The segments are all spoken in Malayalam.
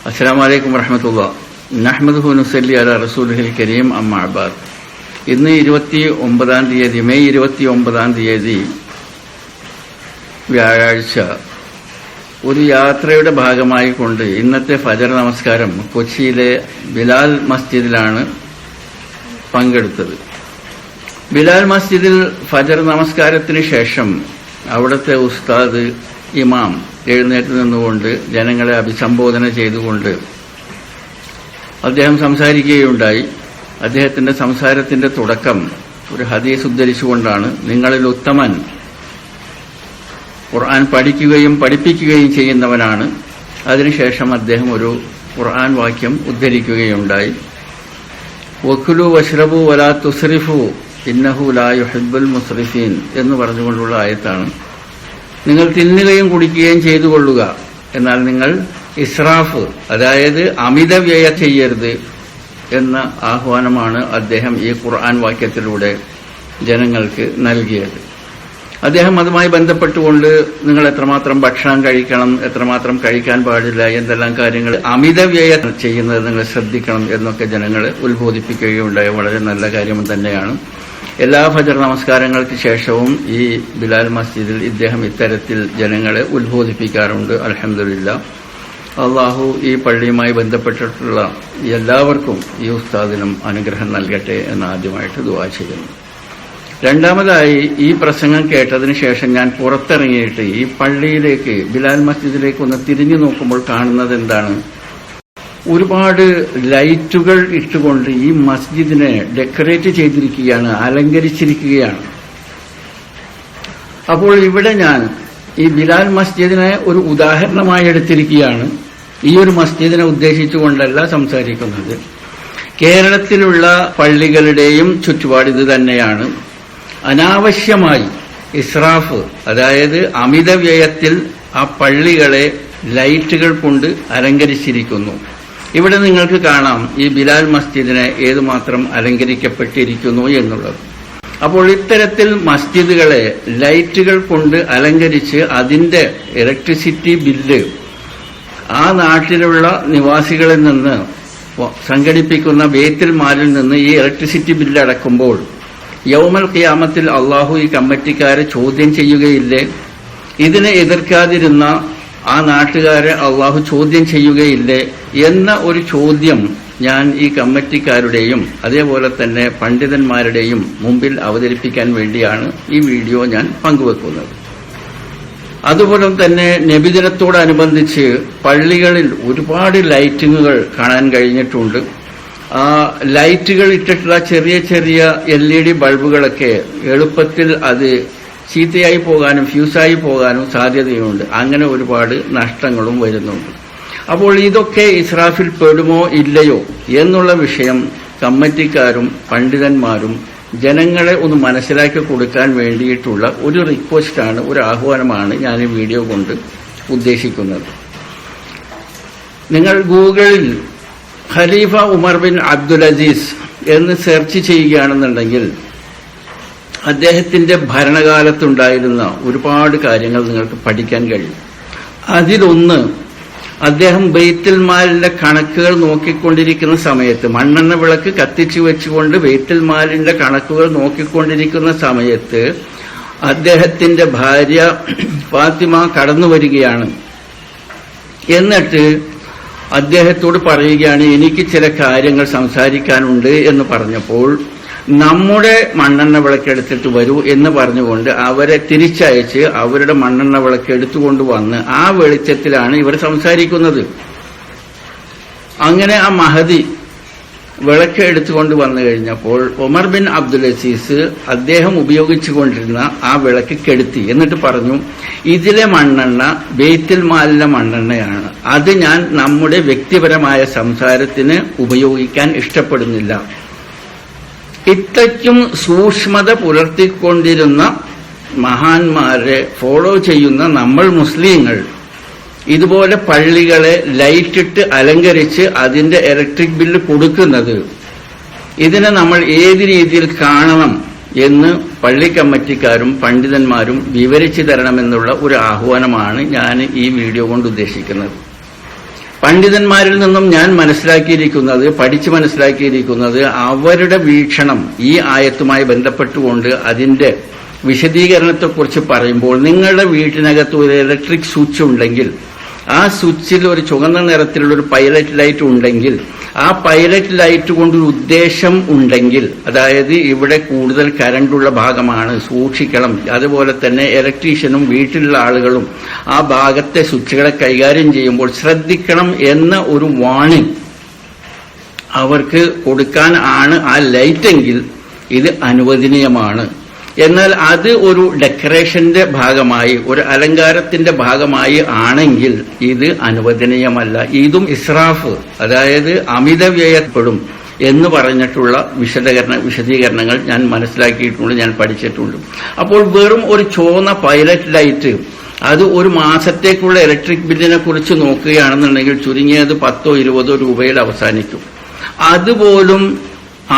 അസ്സലാമു അലൈക്കും വറഹ്മത്തുള്ളാഹി. നഹ്മദുഹു വനുസല്ലി അലാ റസൂലിഹിൽ കരീം. അമ്മാ ബഅദ്. ഇന്ന് 29-ാം തീയതി, മെയ് 29-ാം തീയതി വ്യാഴാഴ്ച, ഒരു യാത്രയുടെ ഭാഗമായി കൊണ്ട് ഇന്നത്തെ ഫജർ നമസ്കാരം കൊച്ചിയിലെ ബിലാൽ മസ്ജിദിലാണ് പങ്കെടുത്തത്. ബിലാൽ മസ്ജിദിൽ ഫജർ നമസ്കാരത്തിന് ശേഷം അവിടുത്തെ ഉസ്താദ് ഇമാം എഴുന്നേറ്റ് നിന്നുകൊണ്ട് ജനങ്ങളെ അഭിസംബോധന ചെയ്തുകൊണ്ട് അദ്ദേഹം സംസാരിക്കുകയുണ്ടായി. അദ്ദേഹത്തിന്റെ സംസാരത്തിന്റെ തുടക്കം ഒരു ഹദീസ് ഉദ്ധരിച്ചുകൊണ്ടാണ്. നിങ്ങളിൽ ഉത്തമൻ ഖുർആൻ പഠിക്കുകയും പഠിപ്പിക്കുകയും ചെയ്യുന്നവനാണ്. അതിനുശേഷം അദ്ദേഹം ഒരു ഖുർആൻ വാക്യം ഉദ്ധരിക്കുകയുണ്ടായി. വക്കുലു വഷ്റബു വലാ തുസ്രിഫു ഇന്നഹു ലാ യുഹിബ്ബുൽ മുസ്രിഫീൻ എന്ന് പറഞ്ഞുകൊണ്ടുള്ള ആയത്താണ്. നിങ്ങൾ തിന്നുകയും കുടിക്കുകയും ചെയ്തു കൊള്ളുക, എന്നാൽ നിങ്ങൾ ഇസ്രാഫ്, അതായത് അമിത വ്യയം ചെയ്യരുത് എന്ന ആഹ്വാനമാണ് അദ്ദേഹം ഈ ഖുർആൻ വാക്യത്തിലൂടെ ജനങ്ങൾക്ക് നൽകിയത്. അദ്ദേഹം അതുമായി ബന്ധപ്പെട്ടുകൊണ്ട് നിങ്ങൾ എത്രമാത്രം ഭക്ഷണം കഴിക്കണം, എത്രമാത്രം കഴിക്കാൻ പാടില്ല, എന്തെല്ലാം കാര്യങ്ങൾ അമിത വ്യയം ചെയ്യുന്നത് നിങ്ങൾ ശ്രദ്ധിക്കണം എന്നൊക്കെ ജനങ്ങളെ ഉത്ബോധിപ്പിക്കുകയുണ്ടായ വളരെ നല്ല കാര്യം തന്നെയാണ്. എല്ലാ ഫജർ നമസ്കാരങ്ങൾക്ക് ശേഷവും ഈ ബിലാൽ മസ്ജിദിൽ ഇദ്ദേഹം ഇത്തരത്തിൽ ജനങ്ങളെ ഉത്ബോധിപ്പിക്കാറുണ്ട്. അൽഹംദുലില്ലാഹ്. അള്ളാഹു ഈ പള്ളിയുമായി ബന്ധപ്പെട്ടിട്ടുള്ള എല്ലാവർക്കും ഈ ഉസ്താദിനും അനുഗ്രഹം നൽകട്ടെ എന്ന് ആദ്യമായിട്ട് ദുആ ചെയ്യുന്നു. രണ്ടാമതായി, ഈ പ്രസംഗം കേട്ടതിന് ശേഷം ഞാൻ പുറത്തിറങ്ങിയിട്ട് ഈ പള്ളിയിലേക്ക്, ബിലാൽ മസ്ജിദിലേക്ക് ഒന്ന് തിരിഞ്ഞു നോക്കുമ്പോൾ കാണുന്നത് എന്താണ്? ഒരുപാട് ലൈറ്റുകൾ ഇട്ടുകൊണ്ട് ഈ മസ്ജിദിനെ ഡെക്കറേറ്റ് ചെയ്തിരിക്കുകയാണ്, അലങ്കരിച്ചിരിക്കുകയാണ്. അപ്പോൾ ഇവിടെ ഞാൻ ഈ ബിലാൽ മസ്ജിദിനെ ഒരു ഉദാഹരണമായി എടുത്തിരിക്കുകയാണ്. ഈ ഒരു മസ്ജിദിനെ ഉദ്ദേശിച്ചുകൊണ്ടല്ല സംസാരിക്കുന്നത്. കേരളത്തിലുള്ള പള്ളികളുടെയും ചുറ്റുപാട് ഇത് തന്നെയാണ്. അനാവശ്യമായി ഇസ്രാഫ്, അതായത് അമിത വ്യയത്തിൽ ആ പള്ളികളെ ലൈറ്റുകൾ കൊണ്ട് അലങ്കരിച്ചിരിക്കുന്നു. ഇവിടെ നിങ്ങൾക്ക് കാണാം ഈ ബിലാൽ മസ്ജിദിനെ ഏതുമാത്രം അലങ്കരിക്കപ്പെട്ടിരിക്കുന്നു എന്നുള്ളത്. അപ്പോൾ ഇത്തരത്തിൽ മസ്ജിദുകളെ ലൈറ്റുകൾ കൊണ്ട് അലങ്കരിച്ച് അതിന്റെ ഇലക്ട്രിസിറ്റി ബില്ല് ആ നാട്ടിലുള്ള നിവാസികളിൽ നിന്ന് സംഘടിപ്പിക്കുന്ന ബൈത്തുൽ മാലിൽ നിന്ന് ഈ ഇലക്ട്രിസിറ്റി ബില്ല് അടക്കുമ്പോൾ യൗമൽ ഖിയാമത്തിൽ അള്ളാഹു ഈ കമ്മിറ്റിക്കാരെ ചോദ്യം ചെയ്യുകയില്ലേ? ഇതിനെ എതിർക്കാതിരുന്ന ആ നാട്ടുകാരെ അള്ളാഹു ചോദ്യം ചെയ്യുകയില്ലേ എന്ന ഒരു ചോദ്യം ഞാൻ ഈ കമ്മിറ്റിക്കാരുടെയും അതേപോലെ തന്നെ പണ്ഡിതന്മാരുടെയും മുമ്പിൽ അവതരിപ്പിക്കാൻ വേണ്ടിയാണ് ഈ വീഡിയോ ഞാൻ പങ്കുവെക്കുന്നത്. അതുപോലെ തന്നെ നബിദിനത്തോടനുബന്ധിച്ച് പള്ളികളിൽ ഒരുപാട് ലൈറ്റിങ്ങുകൾ കാണാൻ കഴിഞ്ഞിട്ടുണ്ട്. ആ ലൈറ്റുകൾ ഇട്ടിട്ടുള്ള ചെറിയ ചെറിയ LED ബൾബുകളൊക്കെ എളുപ്പത്തിൽ അത് ചീത്തയായി പോകാനും ഫ്യൂസായി പോകാനും സാധ്യതയുണ്ട്. അങ്ങനെ ഒരുപാട് നഷ്ടങ്ങളും വരുന്നുണ്ട്. അപ്പോൾ ഇതൊക്കെ ഇസ്രാഫിൽ പെടുമോ ഇല്ലയോ എന്നുള്ള വിഷയം കമ്മിറ്റിക്കാരും പണ്ഡിതന്മാരും ജനങ്ങളെ ഒന്ന് മനസ്സിലാക്കി കൊടുക്കാൻ വേണ്ടിയിട്ടുള്ള ഒരു റിക്വസ്റ്റാണ്, ഒരു ആഹ്വാനമാണ് ഞാൻ ഈ വീഡിയോ കൊണ്ട് ഉദ്ദേശിക്കുന്നത്. നിങ്ങൾ ഗൂഗിളിൽ ഖലീഫ ഉമർ ബിൻ അബ്ദുൽ അസീസ് എന്ന് സെർച്ച് ചെയ്യുകയാണെന്നുണ്ടെങ്കിൽ അദ്ദേഹത്തിന്റെ ഭരണകാലത്തുണ്ടായിരുന്ന ഒരുപാട് കാര്യങ്ങൾ നിങ്ങൾക്ക് പഠിക്കാൻ കഴിയും. അതിലൊന്ന്, അദ്ദേഹം ബൈത്തുൽ മാലിന്റെ കണക്കുകൾ നോക്കിക്കൊണ്ടിരിക്കുന്ന സമയത്ത്, മണ്ണെണ്ണ വിളക്ക് കത്തിച്ചു വെച്ചുകൊണ്ട് ബൈത്തുൽ മാലിന്റെ കണക്കുകൾ നോക്കിക്കൊണ്ടിരിക്കുന്ന സമയത്ത് അദ്ദേഹത്തിന്റെ ഭാര്യ ഫാത്തിമ കടന്നു വരികയാണ്. എന്നിട്ട് അദ്ദേഹത്തോട് പറയുകയാണ്, എനിക്ക് ചില കാര്യങ്ങൾ സംസാരിക്കാനുണ്ട് എന്ന് പറഞ്ഞപ്പോൾ നമ്മുടെ മണ്ണെണ്ണ വിളക്ക് എടുത്തിട്ട് വരൂ എന്ന് പറഞ്ഞുകൊണ്ട് അവരെ തിരിച്ചയച്ച് അവരുടെ മണ്ണെണ്ണ വിളക്ക് എടുത്തുകൊണ്ട് വന്ന് ആ വെളിച്ചത്തിലാണ് ഇവർ സംസാരിക്കുന്നത്. അങ്ങനെ ആ മഹദി വിളക്ക് എടുത്തുകൊണ്ട് വന്നു കഴിഞ്ഞപ്പോൾ ഉമർ ബിൻ അബ്ദുൽ അസീസ് അദ്ദേഹം ഉപയോഗിച്ചുകൊണ്ടിരുന്ന ആ വിളക്ക് കെടുത്തി. എന്നിട്ട് പറഞ്ഞു, ഇതിലെ മണ്ണെണ്ണ ബൈത്തുൽ മാലിലെ മണ്ണെണ്ണയാണ്, അത് ഞാൻ നമ്മുടെ വ്യക്തിപരമായ സംസാരത്തിന് ഉപയോഗിക്കാൻ ഇഷ്ടപ്പെടുന്നില്ല. ഇത്രയ്ക്കും സൂക്ഷ്മത പുലർത്തിക്കൊണ്ടിരുന്ന മഹാന്മാരെ ഫോളോ ചെയ്യുന്ന നമ്മൾ മുസ്ലിങ്ങൾ ഇതുപോലെ പള്ളികളെ ലൈറ്റിട്ട് അലങ്കരിച്ച് അതിന്റെ ഇലക്ട്രിക് ബില്ല് കൊടുക്കുന്നത്, ഇതിനെ നമ്മൾ ഏത് രീതിയിൽ കാണണം എന്ന് പള്ളി കമ്മിറ്റിക്കാരും പണ്ഡിതന്മാരും വിവരിച്ചു തരണമെന്നുള്ള ഒരു ആഹ്വാനമാണ് ഞാൻ ഈ വീഡിയോ കൊണ്ട് ഉദ്ദേശിക്കുന്നത്. പണ്ഡിതന്മാരിൽ നിന്നും ഞാൻ മനസ്സിലാക്കിയിരിക്കുന്നത്, പഠിച്ചു മനസ്സിലാക്കിയിരിക്കുന്നത്, അവരുടെ വീക്ഷണം ഈ ആയത്തുമായി ബന്ധപ്പെട്ടുകൊണ്ട് അതിന്റെ വിശദീകരണത്തെക്കുറിച്ച് പറയുമ്പോൾ, നിങ്ങളുടെ വീട്ടിനകത്ത് ഒരു ഇലക്ട്രിക് സ്വിച്ച് ഉണ്ടെങ്കിൽ ആ സ്വിച്ചിൽ ഒരു ചുവന്ന നിറത്തിലുള്ള ഒരു പൈലറ്റ് ലൈറ്റ് ഉണ്ടെങ്കിൽ, ആ പൈലറ്റ് ലൈറ്റ് കൊണ്ടൊരു ഉദ്ദേശം ഉണ്ടെങ്കിൽ, അതായത് ഇവിടെ കൂടുതൽ കരണ്ടുള്ള ഭാഗമാണ്, സൂക്ഷിക്കണം. അതുപോലെ തന്നെ ഇലക്ട്രീഷ്യനും വീട്ടിലുള്ള ആളുകളും ആ ഭാഗത്തെ സ്വിച്ചുകളെ കൈകാര്യം ചെയ്യുമ്പോൾ ശ്രദ്ധിക്കണം എന്ന ഒരു വാണിംഗ് അവർക്ക് കൊടുക്കാൻ ആണ് ആ ലൈറ്റെങ്കിൽ ഇത് അനുവദനീയമാണ്. എന്നാൽ അത് ഒരു ഡെക്കറേഷന്റെ ഭാഗമായി, ഒരു അലങ്കാരത്തിന്റെ ഭാഗമായി ആണെങ്കിൽ ഇത് അനുവദനീയമല്ല. ഇതും ഇസ്രാഫ്, അതായത് അമിതവ്യയപ്പെടും എന്ന് പറഞ്ഞിട്ടുള്ള വിശദീകരണങ്ങൾ ഞാൻ മനസ്സിലാക്കിയിട്ടുണ്ട്, ഞാൻ പഠിച്ചിട്ടുണ്ട്. അപ്പോൾ വെറും ഒരു ചുവന്ന പൈലറ്റ് ലൈറ്റ് അത് ഒരു മാസത്തേക്കുള്ള ഇലക്ട്രിക് ബില്ലിനെ കുറിച്ച് നോക്കുകയാണെന്നുണ്ടെങ്കിൽ ചുരുങ്ങിയത് 10-20 രൂപയിൽ അവസാനിക്കും. അതുപോലും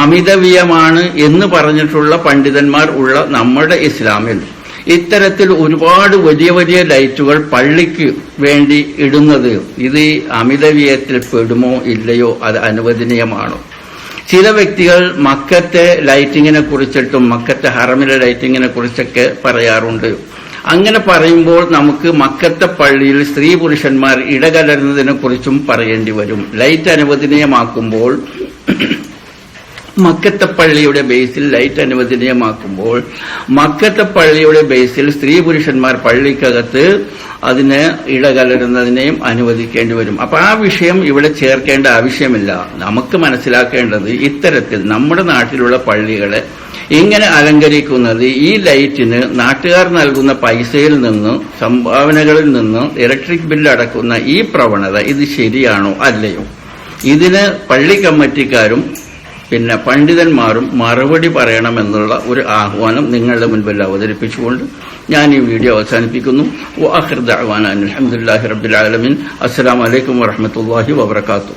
അമിതവ്യയമാണ് എന്ന് പറഞ്ഞിട്ടുള്ള പണ്ഡിതന്മാർ ഉള്ള നമ്മുടെ ഇസ്ലാമിൽ ഇത്തരത്തിൽ ഒരുപാട് വലിയ വലിയ ലൈറ്റുകൾ പള്ളിക്ക് വേണ്ടി ഇടുന്നത് ഇത് അമിതവ്യയത്തിൽ പെടുമോ ഇല്ലയോ, അത് അനുവദനീയമാണോ? ചില വ്യക്തികൾ മക്കത്തെ ലൈറ്റിങ്ങിനെ കുറിച്ചിട്ടും മക്കത്തെ ഹറമിലെ ലൈറ്റിങ്ങിനെ കുറിച്ചൊക്കെ പറയാറുണ്ട്. അങ്ങനെ പറയുമ്പോൾ നമുക്ക് മക്കത്തെ പള്ളിയിൽ സ്ത്രീ പുരുഷന്മാർ ഇടകലരുന്നതിനെ കുറിച്ചും പറയേണ്ടി വരും. ലൈറ്റ് അനുവദനീയമാക്കുമ്പോൾ, മക്കത്തെ പള്ളിയുടെ ബേസിൽ ലൈറ്റ് അനുവദനീയമാക്കുമ്പോൾ മക്കത്തെ പള്ളിയുടെ ബേസിൽ സ്ത്രീ പുരുഷന്മാർ പള്ളിക്കകത്ത് അതിന് ഇടകലരുന്നതിനെയും അനുവദിക്കേണ്ടി വരും. അപ്പൊ ആ വിഷയം ഇവിടെ ചേർക്കേണ്ട ആവശ്യമില്ല. നമുക്ക് മനസ്സിലാക്കേണ്ടത് ഇത്തരത്തിൽ നമ്മുടെ നാട്ടിലുള്ള പള്ളികളെ ഇങ്ങനെ അലങ്കരിക്കുന്നത് ഈ ലൈറ്റിന് നാട്ടുകാർ നൽകുന്ന പൈസയിൽ നിന്ന്, സംഭാവനകളിൽ നിന്ന് ഇലക്ട്രിക് ബില്ല് അടക്കുന്ന ഈ പ്രവണത ഇത് ശരിയാണോ അല്ലയോ? ഇതിന് പള്ളി കമ്മിറ്റിക്കാരും പിന്നെ പണ്ഡിതന്മാരും മറുപടി പറയണമെന്നുള്ള ഒരു ആഹ്വാനം നിങ്ങളുടെ മുൻപിൽ അവതരിപ്പിച്ചുകൊണ്ട് ഞാൻ ഈ വീഡിയോ അവസാനിപ്പിക്കുന്നു. വആഖിറു ദഅ്വാനാ അൽഹംദുലില്ലാഹി റബ്ബിൽ ആലമീൻ. അസ്സലാമു അലൈക്കും വറഹ്മത്തുള്ളാഹി വബറകാതുഹു.